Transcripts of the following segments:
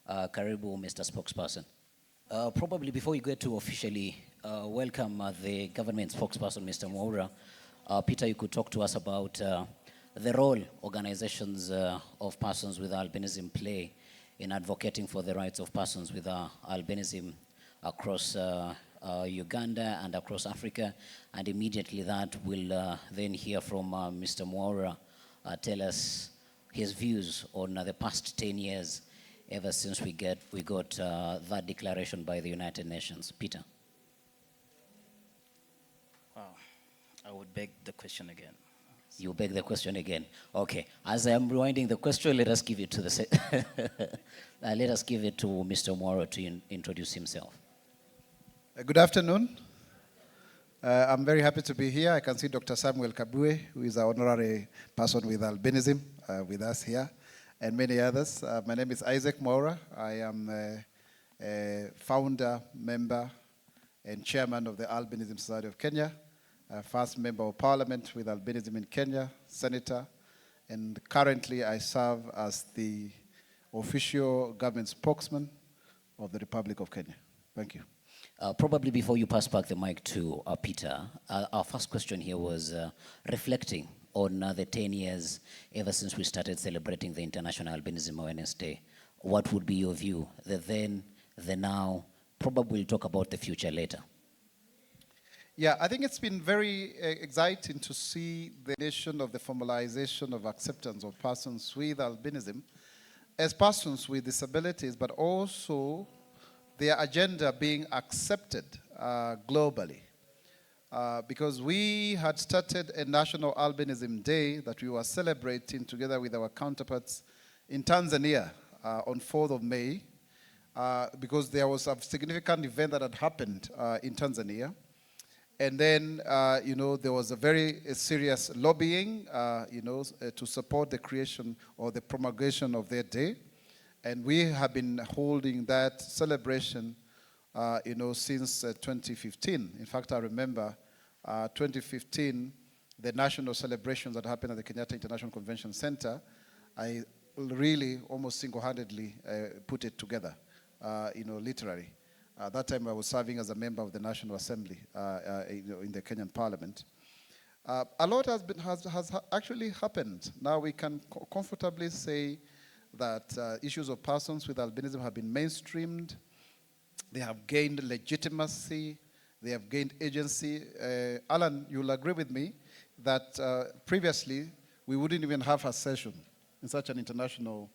Karibu, Mr. Spokesperson. Probably before you get to officially welcome the government spokesperson, Mr. Mwaura, Peter, you could talk to us about the role organizations of persons with albinism play in advocating for the rights of persons with albinism across Uganda and across Africa. And immediately that we'll then hear from Mr. Mwaura tell us his views on the past 10 years ever since we got that declaration by the United Nations. Peter. Wow, I would beg the question again. You beg the question again. Okay. As I am rewinding the question, let us give it to let us give it to Mr. Mwaura to introduce himself. Good afternoon. I'm very happy to be here. I can see Dr. Samuel Kabue, who is our honorary person with albinism, with us here, and many others. My name is Isaac Mwaura. I am a founder, member, and chairman of the Albinism Society of Kenya, first member of parliament with albinism in Kenya, senator, and currently I serve as the official government spokesman of the Republic of Kenya. Thank you. Probably before you pass back the mic to Peter, our first question here was reflecting on the 10 years ever since we started celebrating the International Albinism Awareness Day. What would be your view, the then, the now? Probably we'll talk about the future later. Yeah, I think it's been very exciting to see the nation of the formalization of acceptance of persons with albinism as persons with disabilities, but also their agenda being accepted globally. Because we had started a National Albinism Day that we were celebrating together with our counterparts in Tanzania on 4th of May, because there was a significant event that had happened in Tanzania. And then, there was a very serious lobbying, to support the creation or the promulgation of their day. And we have been holding that celebration, since 2015. In fact, I remember 2015, the national celebrations that happened at the Kenyatta International Convention Center. I really almost single-handedly put it together, literally. At that time, I was serving as a member of the National Assembly in the Kenyan Parliament. A lot has actually happened. Now we can comfortably say that issues of persons with albinism have been mainstreamed. They have gained legitimacy. They have gained agency. Alan, you'll agree with me that previously we wouldn't even have a session in such an international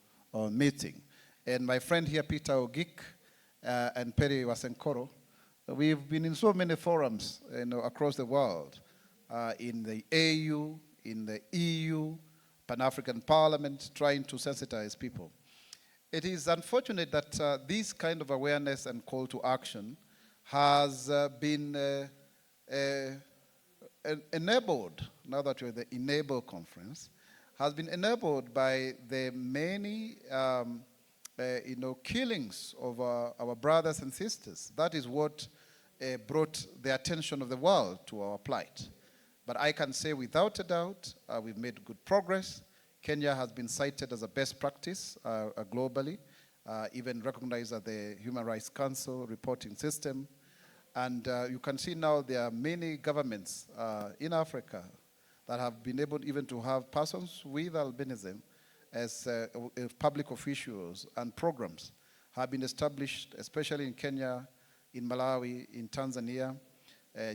meeting. And my friend here, Peter Ogik, and Perry Senkoro, we've been in so many forums across the world, in the AU, in the EU, Pan-African Parliament, trying to sensitize people. It is unfortunate that this kind of awareness and call to action has been enabled, now that we're at the Enable conference, has been enabled by the many killings of our brothers and sisters. That is what brought the attention of the world to our plight. But I can say without a doubt, we've made good progress. Kenya has been cited as a best practice globally, even recognized as the Human Rights Council reporting system. And you can see now there are many governments in Africa that have been able even to have persons with albinism as public officials, and programs have been established, especially in Kenya, in Malawi, in Tanzania.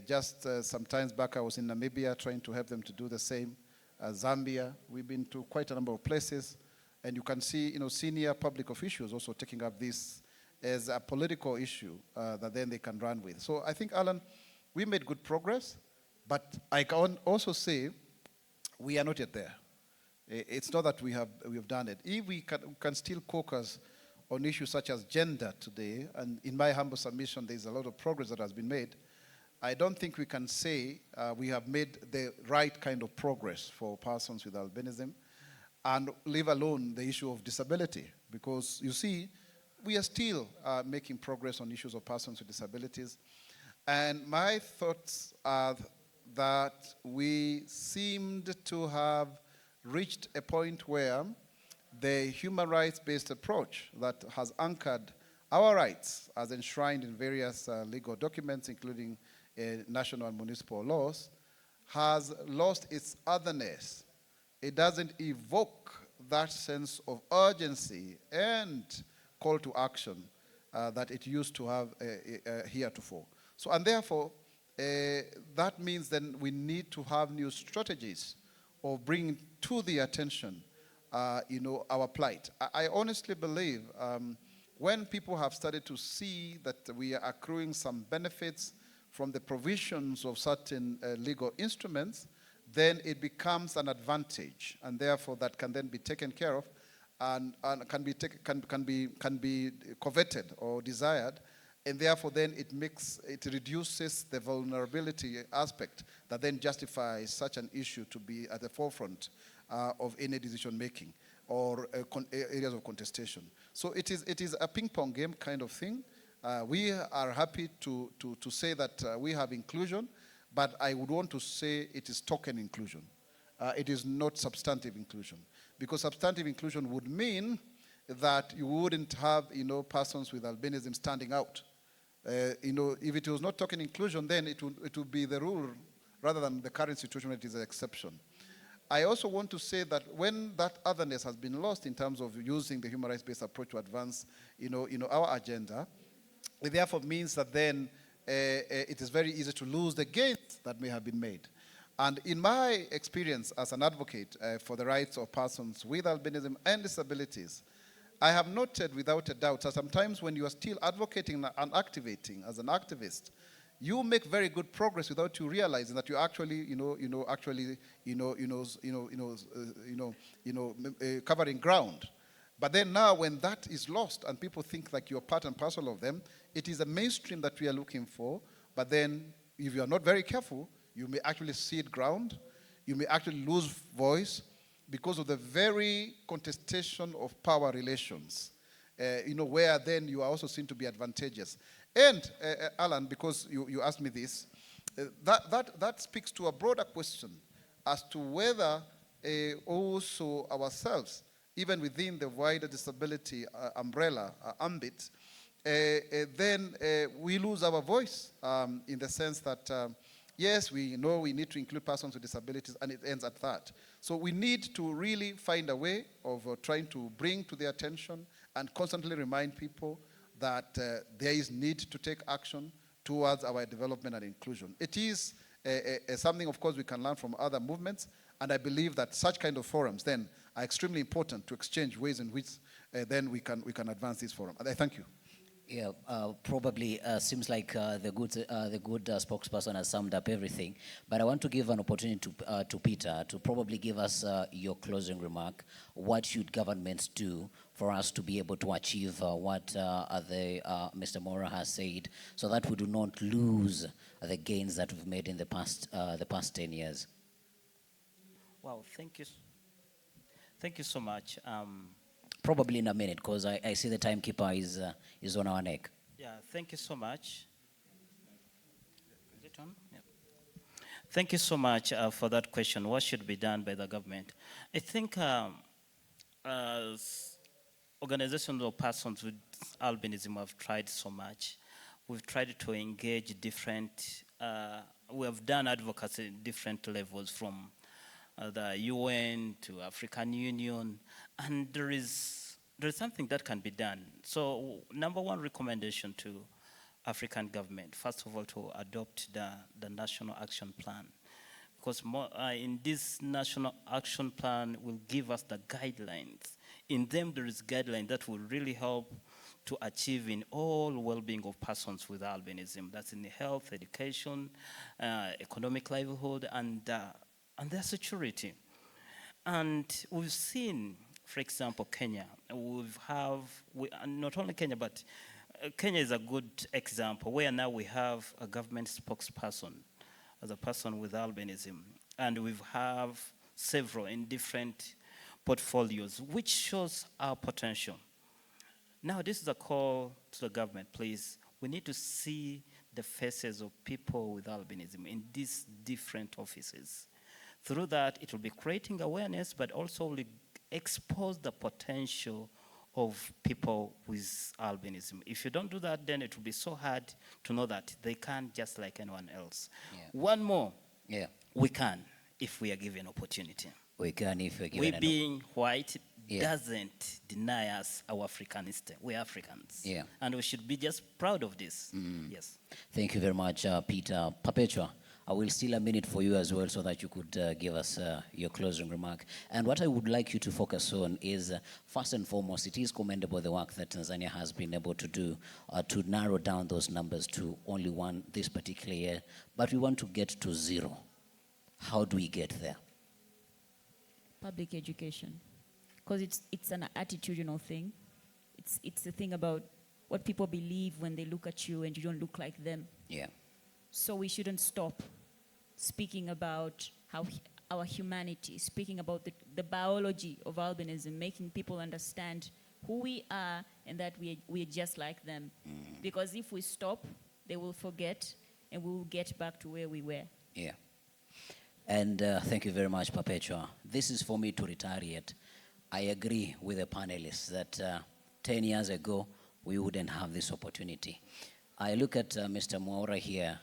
Just some times back, I was in Namibia trying to help them to do the same. Zambia, we've been to quite a number of places, and you can see, senior public officials also taking up this as a political issue that then they can run with. So I think, Alan, we made good progress, but I can also say we are not yet there. It's not that we have done it. If we can still focus on issues such as gender today, and in my humble submission, there's a lot of progress that has been made, I don't think we can say we have made the right kind of progress for persons with albinism, and leave alone the issue of disability. Because you see, we are still making progress on issues of persons with disabilities. And my thoughts are that we seemed to have reached a point where the human rights-based approach that has anchored our rights as enshrined in various legal documents, including national and municipal laws, has lost its otherness. It doesn't evoke that sense of urgency and call to action that it used to have heretofore. So, and therefore, that means then we need to have new strategies of bringing to the attention, our plight. I honestly believe when people have started to see that we are accruing some benefits from the provisions of certain legal instruments, then it becomes an advantage, and therefore that can then be taken care of and can be coveted or desired, and therefore then it reduces the vulnerability aspect that then justifies such an issue to be at the forefront of any decision making or areas of contestation. So it is a ping pong game kind of thing. We are happy to say that we have inclusion, but I would want to say it is token inclusion. It is not substantive inclusion, because substantive inclusion would mean that you wouldn't have, persons with albinism standing out. If it was not token inclusion, then it would be the rule rather than the current situation. It is an exception. I also want to say that when that otherness has been lost in terms of using the human rights-based approach to advance, our agenda, it therefore means that then it is very easy to lose the gains that may have been made. And in my experience as an advocate for the rights of persons with albinism and disabilities, I have noted without a doubt that sometimes when you are still advocating and activating as an activist, you make very good progress without you realizing that you're actually, covering ground. But then now when that is lost and people think like you're part and parcel of them, it is a mainstream that we are looking for. But then if you are not very careful, you may actually cede ground. You may actually lose voice because of the very contestation of power relations, where then you are also seen to be advantageous. And, Alan, because you asked me this, that speaks to a broader question as to whether also ourselves, even within the wider disability umbrella, ambit, then we lose our voice in the sense that, yes, we know we need to include persons with disabilities, and it ends at that. So we need to really find a way of trying to bring to their attention and constantly remind people that there is need to take action towards our development and inclusion. It is something, of course, we can learn from other movements, and I believe that such kind of forums then are extremely important to exchange ways in which then we can advance this forum. And I thank you. Yeah, probably seems like the good spokesperson has summed up everything. But I want to give an opportunity to Peter to probably give us your closing remark. What should governments do for us to be able to achieve what Mr. Mwaura has said, so that we do not lose the gains that we've made in the past 10 years? Well, thank you. Thank you so much. Probably in a minute, because I see the timekeeper is on our neck. Yeah, thank you so much. Is it on? Yeah. Thank you so much for that question. What should be done by the government? I think as organizations or persons with albinism have tried so much. We've tried to engage different, we have done advocacy at different levels, from the UN to African Union, and there is something that can be done. So number one recommendation to African government, first of all, to adopt the National Action Plan, because in this National Action Plan will give us the guidelines. In them there is guidelines that will really help to achieve in all well-being of persons with albinism. That's in health, education, economic livelihood, and their security. And we've seen, for example, Kenya. Not only Kenya, but Kenya is a good example, where now we have a government spokesperson as a person with albinism, and we have several in different portfolios, which shows our potential. Now, this is a call to the government, please. We need to see the faces of people with albinism in these different offices. Through that, it will be creating awareness, but also will expose the potential of people with albinism. If you don't do that, then it will be so hard to know that they can't just like anyone else. Yeah. One more, Yeah. we can if we are given opportunity. We can if we're given We an being white Yeah. doesn't deny us our Africanity. We're Africans. Yeah. And we should be just proud of this. Yes. Thank you very much, Peter. Perpetua, I will steal a minute for you as well so that you could give us your closing remark. And what I would like you to focus on is, first and foremost, it is commendable the work that Tanzania has been able to do to narrow down those numbers to only one this particular year. But we want to get to 0. How do we get there? Public education. Because it's an attitudinal thing. It's a thing about what people believe when they look at you and you don't look like them. Yeah. So we shouldn't stop speaking about our humanity, speaking about the biology of albinism, making people understand who we are and that we're just like them. Because if we stop, they will forget and we will get back to where we were. Yeah. And thank you very much, Perpetua. This is for me to retaliate. I agree with the panelists that 10 years ago, we wouldn't have this opportunity. I look at Mr. Mwaura here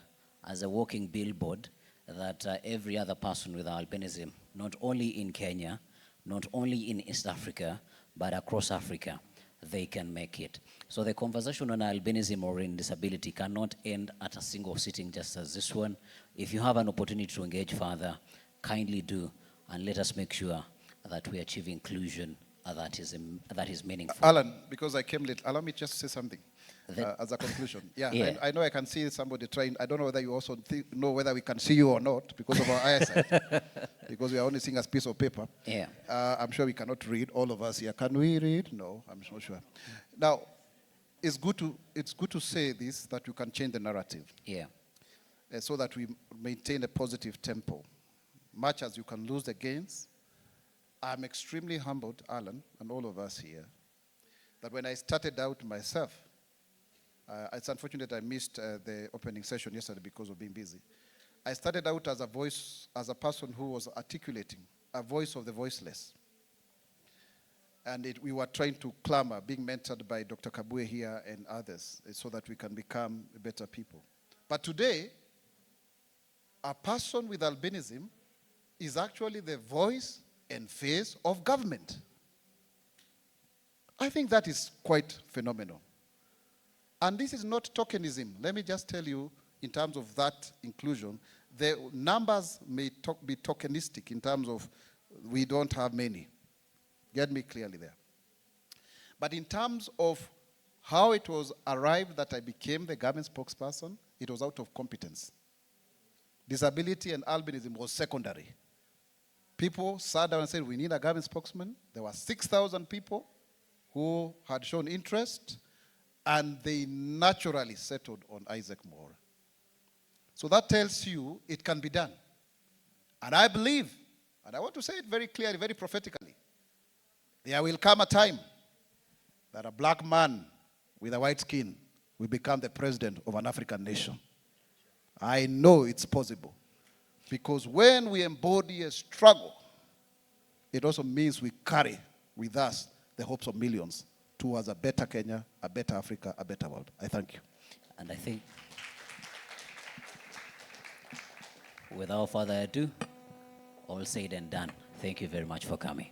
as a walking billboard that every other person with albinism, not only in Kenya, not only in East Africa, but across Africa, they can make it. So the conversation on albinism or in disability cannot end at a single sitting just as this one. If you have an opportunity to engage further, kindly do, and let us make sure that we achieve inclusion that is meaningful. Alan, because I came late, allow me just to say something as a conclusion. Yeah, Yeah. I know I can see somebody trying. I don't know whether you also know whether we can see you or not because of our eyesight, because we are only seeing a piece of paper. Yeah. I'm sure we cannot read, all of us here. Can we read? No, I'm not sure. Now, it's good to say this, that you can change the narrative. Yeah. So that we maintain a positive tempo. Much as you can lose the gains, I'm extremely humbled, Alan, and all of us here, that when I started out myself, it's unfortunate I missed the opening session yesterday because of being busy. I started out as a voice, as a person who was articulating a voice of the voiceless. And we were trying to clamor, being mentored by Dr. Kabwe here and others, so that we can become better people. But today, a person with albinism is actually the voice and face of government. I think that is quite phenomenal. And this is not tokenism. Let me just tell you, in terms of that inclusion, the numbers may be tokenistic in terms of we don't have many. Get me clearly there. But in terms of how it was arrived that I became the government spokesperson, it was out of competence. Disability and albinism was secondary. People sat down and said, we need a government spokesman. There were 6,000 people who had shown interest, and they naturally settled on Isaac Mwaura. So that tells you it can be done. And I believe, and I want to say it very clearly, very prophetically, there will come a time that a black man with a white skin will become the president of an African nation. I know it's possible. Because when we embody a struggle, it also means we carry with us the hopes of millions towards a better Kenya, a better Africa, a better world. I thank you. And I think, without further ado, all said and done. Thank you very much for coming.